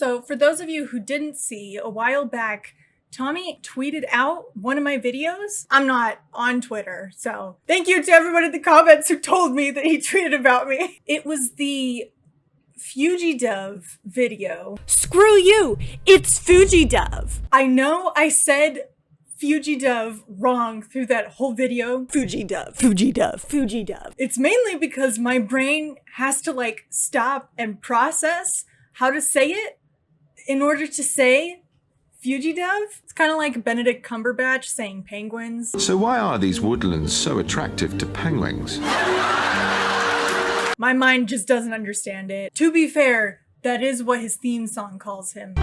So for those of you who didn't see, a while back, Tommy tweeted out one of my videos. I'm not on Twitter, so thank you to everyone in the comments who told me that he tweeted about me. It was the fugi-dove video. Screw you, it's fugi-dove. I know I said fugi-dove wrong through that whole video. Fugi-dove, fugi-dove, fugi-dove. It's mainly because my brain has to like stop and process how to say it in order to say fugi-dove. It's kind of like Benedict Cumberbatch saying penguins. So why are these woodlands so attractive to penguins? My mind just doesn't understand it. To be fair, that is what his theme song calls him.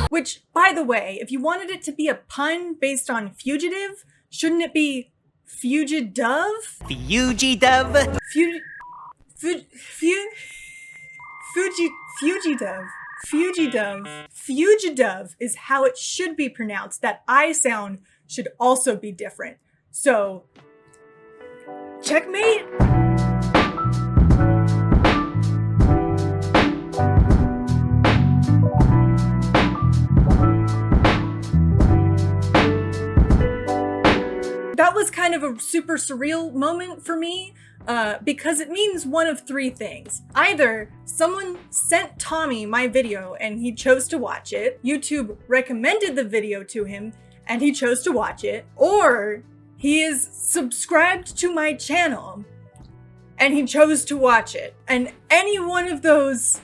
Which, by the way, if you wanted it to be a pun based on fugitive, shouldn't it be fugi-dove? Fugi-dove? Fugi-dove. Fugi-dove. Fugi-dove is how it should be pronounced. That I sound should also be different. So, checkmate? That was kind of a super surreal moment for me because it means one of three things. Either someone sent Tommy my video and he chose to watch it, YouTube recommended the video to him and he chose to watch it, or he is subscribed to my channel and he chose to watch it. And any one of those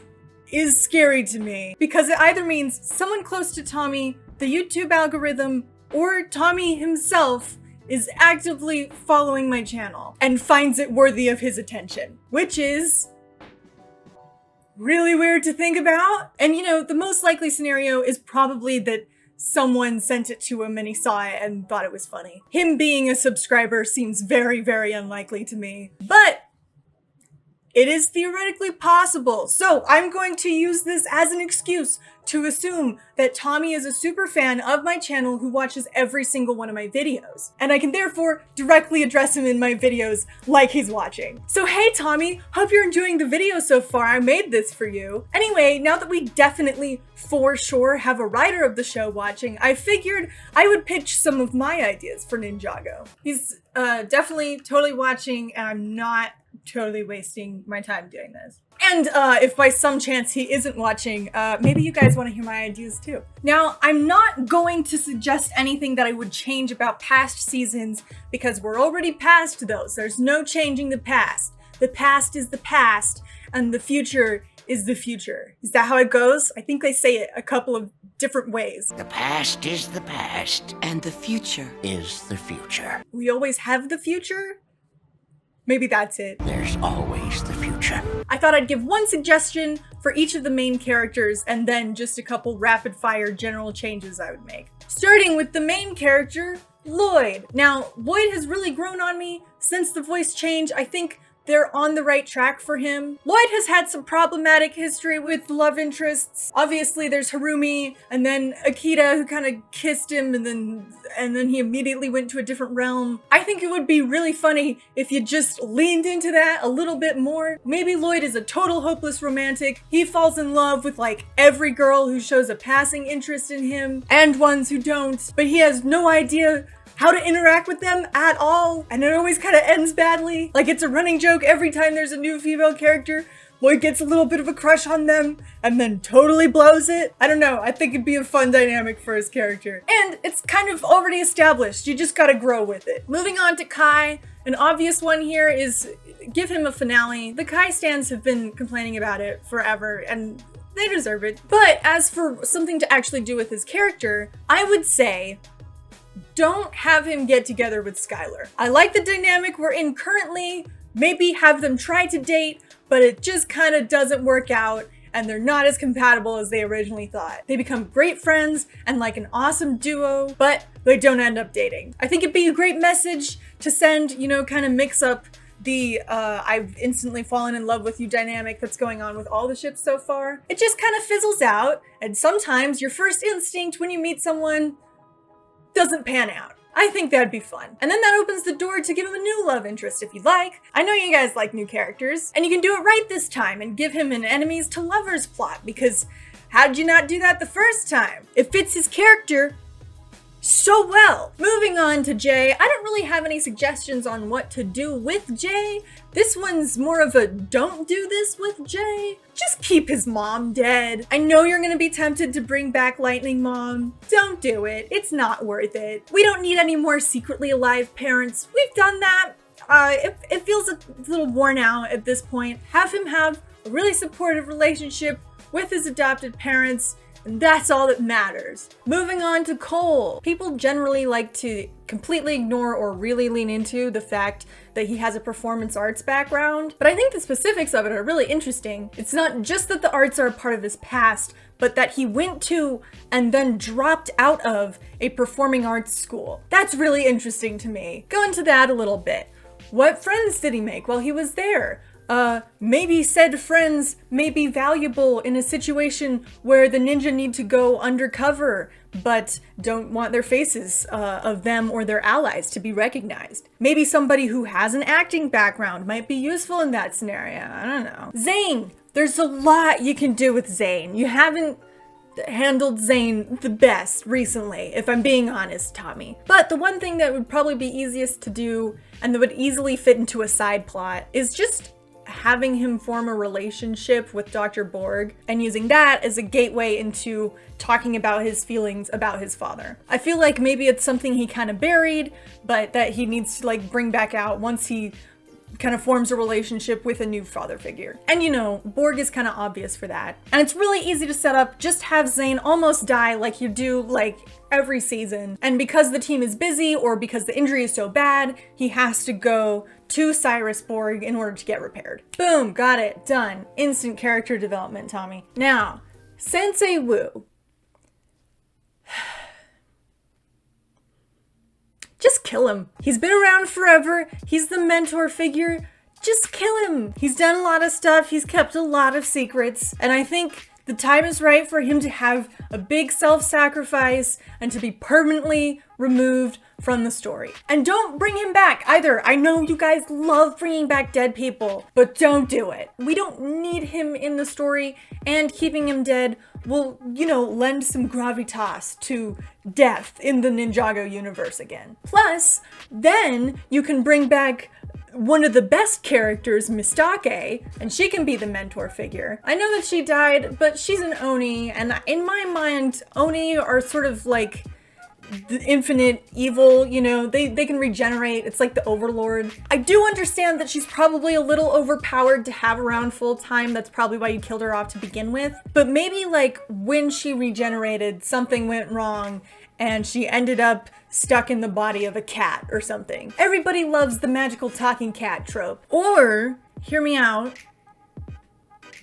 is scary to me because it either means someone close to Tommy, the YouTube algorithm, or Tommy himself is actively following my channel and finds it worthy of his attention, which is really weird to think about. And you know, the most likely scenario is probably that someone sent it to him and he saw it and thought it was funny. Him being a subscriber seems very, very unlikely to me, but it is theoretically possible. So I'm going to use this as an excuse to assume that Tommy is a super fan of my channel who watches every single one of my videos. And I can therefore directly address him in my videos like he's watching. So hey Tommy, hope you're enjoying the video so far. I made this for you. Anyway, now that we definitely for sure have a writer of the show watching, I figured I would pitch some of my ideas for Ninjago. He's definitely totally watching and I'm not totally wasting my time doing this. And if by some chance he isn't watching, maybe you guys want to hear my ideas too. Now, I'm not going to suggest anything that I would change about past seasons because we're already past those. There's no changing the past. The past is the past and the future is the future. Is that how it goes? I think they say it a couple of different ways. The past is the past and the future is the future. We always have the future? Maybe that's it. There's always the future. I thought I'd give one suggestion for each of the main characters and then just a couple rapid fire general changes I would make. Starting with the main character, Lloyd. Now, Lloyd has really grown on me since the voice change. I think they're on the right track for him. Lloyd has had some problematic history with love interests. Obviously there's Harumi and then Akita who kind of kissed him and then he immediately went to a different realm. I think it would be really funny if you just leaned into that a little bit more. Maybe Lloyd is a total hopeless romantic. He falls in love with like every girl who shows a passing interest in him and ones who don't, but he has no idea how to interact with them at all, and it always kind of ends badly. Like it's a running joke every time there's a new female character. Lloyd gets a little bit of a crush on them and then totally blows it. I don't know, I think it'd be a fun dynamic for his character. And it's kind of already established, you just gotta grow with it. Moving on to Kai, an obvious one here is give him a finale. The Kai stans have been complaining about it forever and they deserve it. But as for something to actually do with his character, I would say don't have him get together with Skylar. I like the dynamic we're in currently. Maybe have them try to date, but it just kind of doesn't work out and they're not as compatible as they originally thought. They become great friends and like an awesome duo, but they don't end up dating. I think it'd be a great message to send, you know, kind of mix up the I've instantly fallen in love with you dynamic that's going on with all the ships so far. It just kind of fizzles out, and sometimes your first instinct when you meet someone doesn't pan out. I think that'd be fun. And then that opens the door to give him a new love interest if you'd like. I know you guys like new characters, and you can do it right this time and give him an enemies to lovers plot, because how'd you not do that the first time? It fits his character so well. Moving on to Jay, I don't really have any suggestions on what to do with Jay. This one's more of a don't do this with Jay. Just keep his mom dead. I know you're gonna be tempted to bring back Lightning Mom. Don't do it. It's not worth it. We don't need any more secretly alive parents. We've done that. It feels a little worn out at this point. Have him have a really supportive relationship with his adopted parents, and that's all that matters. Moving on to Cole. People generally like to completely ignore or really lean into the fact that he has a performance arts background, but I think the specifics of it are really interesting. It's not just that the arts are a part of his past, but that he went to and then dropped out of a performing arts school. That's really interesting to me. Go into that a little bit. What friends did he make while he was there? Maybe said friends may be valuable in a situation where the ninja need to go undercover, but don't want their faces of them or their allies to be recognized. Maybe somebody who has an acting background might be useful in that scenario. I don't know. Zane. There's a lot you can do with Zane. You haven't handled Zane the best recently, if I'm being honest, Tommy. But the one thing that would probably be easiest to do and that would easily fit into a side plot is just having him form a relationship with Dr. Borg and using that as a gateway into talking about his feelings about his father. I feel like maybe it's something he kind of buried, but that he needs to like bring back out once he kind of forms a relationship with a new father figure. And you know, Borg is kind of obvious for that. And it's really easy to set up. Just have Zane almost die like you do like every season. And because the team is busy or because the injury is so bad, he has to go to Cyrus Borg in order to get repaired. Boom, got it, done. Instant character development, Tommy. Now, Sensei Wu. Just kill him. He's been around forever. He's the mentor figure. Just kill him. He's done a lot of stuff. He's kept a lot of secrets. And I think the time is right for him to have a big self-sacrifice and to be permanently removed from the story. And don't bring him back either. I know you guys love bringing back dead people, but don't do it. We don't need him in the story, and keeping him dead will, you know, lend some gravitas to death in the Ninjago universe again. Plus, then you can bring back one of the best characters, Mistake, and she can be the mentor figure. I know that she died, but she's an Oni, and in my mind, Oni are sort of like the infinite evil, you know, they can regenerate. It's like the Overlord. I do understand that she's probably a little overpowered to have around full time. That's probably why you killed her off to begin with. But maybe like when she regenerated, something went wrong and she ended up stuck in the body of a cat or something. Everybody loves the magical talking cat trope. Or, hear me out,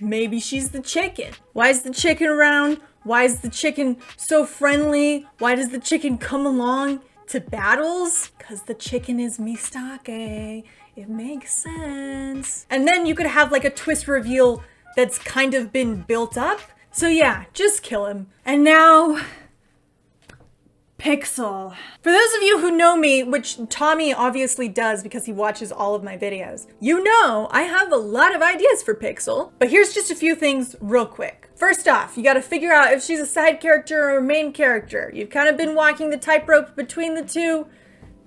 maybe she's the chicken. Why is the chicken around? Why is the chicken so friendly? Why does the chicken come along to battles? Because the chicken is Mistake. It makes sense. And then you could have like a twist reveal that's kind of been built up. So yeah, just kill him. And now, Pixel. For those of you who know me, which Tommy obviously does because he watches all of my videos, you know I have a lot of ideas for Pixel, but here's just a few things real quick. First off, you gotta figure out if she's a side character or a main character. You've kind of been walking the tightrope between the two.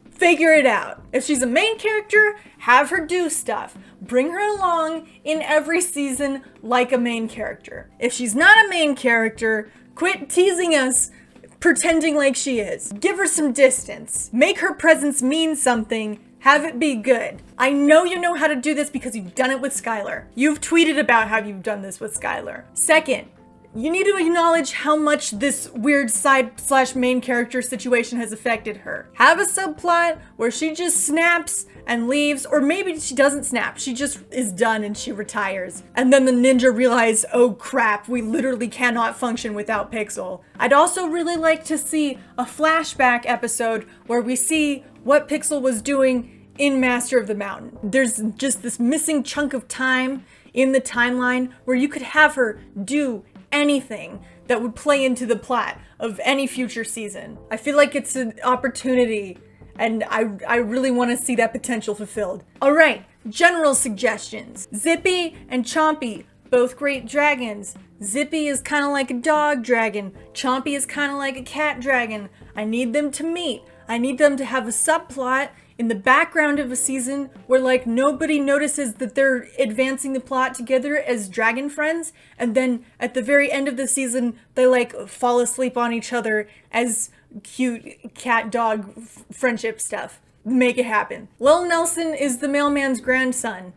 Figure it out. If she's a main character, have her do stuff. Bring her along in every season like a main character. If she's not a main character, quit teasing us pretending like she is. Give her some distance. Make her presence mean something. Have it be good. I know you know how to do this because you've done it with Skylar. You've tweeted about how you've done this with Skylar. Second, you need to acknowledge how much this weird side/main character situation has affected her. Have a subplot where she just snaps and leaves, or maybe she doesn't snap, she just is done and she retires. And then the ninja realize, oh crap, we literally cannot function without Pixel. I'd also really like to see a flashback episode where we see what Pixel was doing in Master of the Mountain. There's just this missing chunk of time in the timeline where you could have her do anything that would play into the plot of any future season. I feel like it's an opportunity And I really want to see that potential fulfilled. All right, general suggestions. Zippy and Chompy, both great dragons. Zippy is kind of like a dog dragon. Chompy is kind of like a cat dragon. I need them to meet. I need them to have a subplot in the background of a season where like nobody notices that they're advancing the plot together as dragon friends, and then at the very end of the season they like fall asleep on each other as cute cat dog friendship stuff. Make it happen. Lil Nelson is the mailman's grandson.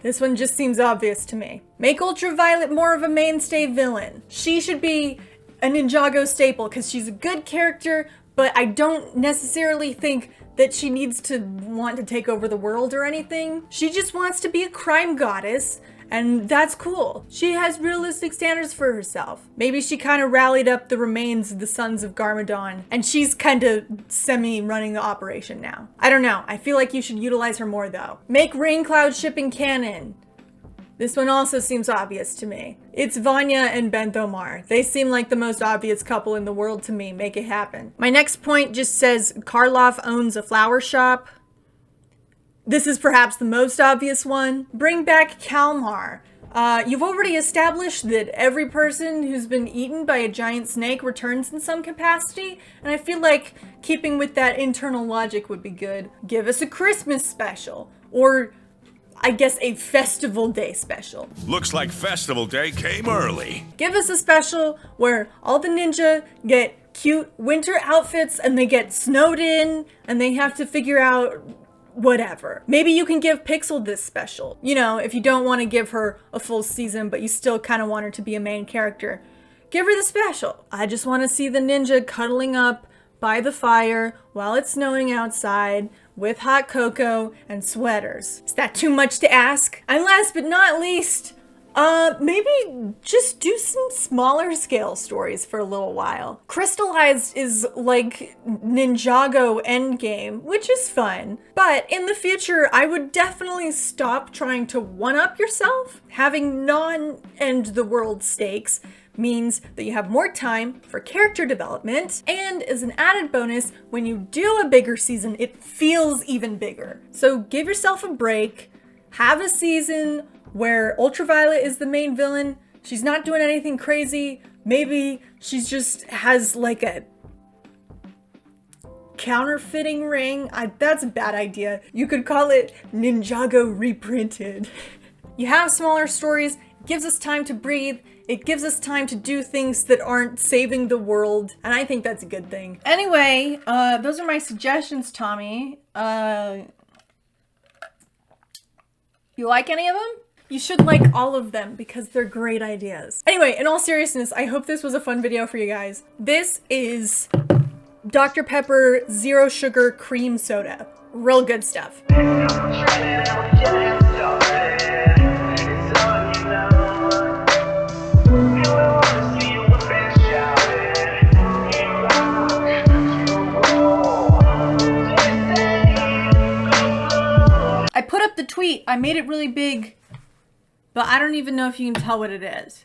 This one just seems obvious to me. Make Ultraviolet more of a mainstay villain. She should be a Ninjago staple because she's a good character, but I don't necessarily think that she needs to want to take over the world or anything. She just wants to be a crime goddess, and that's cool. She has realistic standards for herself. Maybe she kind of rallied up the remains of the Sons of Garmadon, and she's kind of semi-running the operation now. I don't know. I feel like you should utilize her more, though. Make Raincloud shipping canon. This one also seems obvious to me. It's Vanya and Benthomar. They seem like the most obvious couple in the world to me. Make it happen. My next point just says Karloff owns a flower shop. This is perhaps the most obvious one. Bring back Kalmar. You've already established that every person who's been eaten by a giant snake returns in some capacity, and I feel like keeping with that internal logic would be good. Give us a Christmas special, or I guess a Festival Day special. Looks like Festival Day came early. Give us a special where all the ninja get cute winter outfits and they get snowed in and they have to figure out whatever. Maybe you can give Pixel this special. You know, if you don't want to give her a full season, but you still kind of want her to be a main character, give her the special. I just want to see the ninja cuddling up by the fire while it's snowing outside with hot cocoa and sweaters. Is that too much to ask? And last but not least, maybe just do some smaller scale stories for a little while. Crystallized is like Ninjago Endgame, which is fun, but in the future, I would definitely stop trying to one-up yourself. Having non-end the world stakes means that you have more time for character development, and as an added bonus, when you do a bigger season, it feels even bigger. So give yourself a break, have a season where Ultraviolet is the main villain. She's not doing anything crazy. Maybe she just has like a counterfeiting ring. That's a bad idea. You could call it Ninjago reprinted. You have smaller stories. It gives us time to breathe. It gives us time to do things that aren't saving the world, and I think that's a good thing. Anyway, those are my suggestions, Tommy. You like any of them? You should like all of them because they're great ideas. Anyway, in all seriousness, I hope this was a fun video for you guys. This is Dr. Pepper Zero Sugar Cream Soda. Real good stuff. I put up the tweet. I made it really big, but I don't even know if you can tell what it is.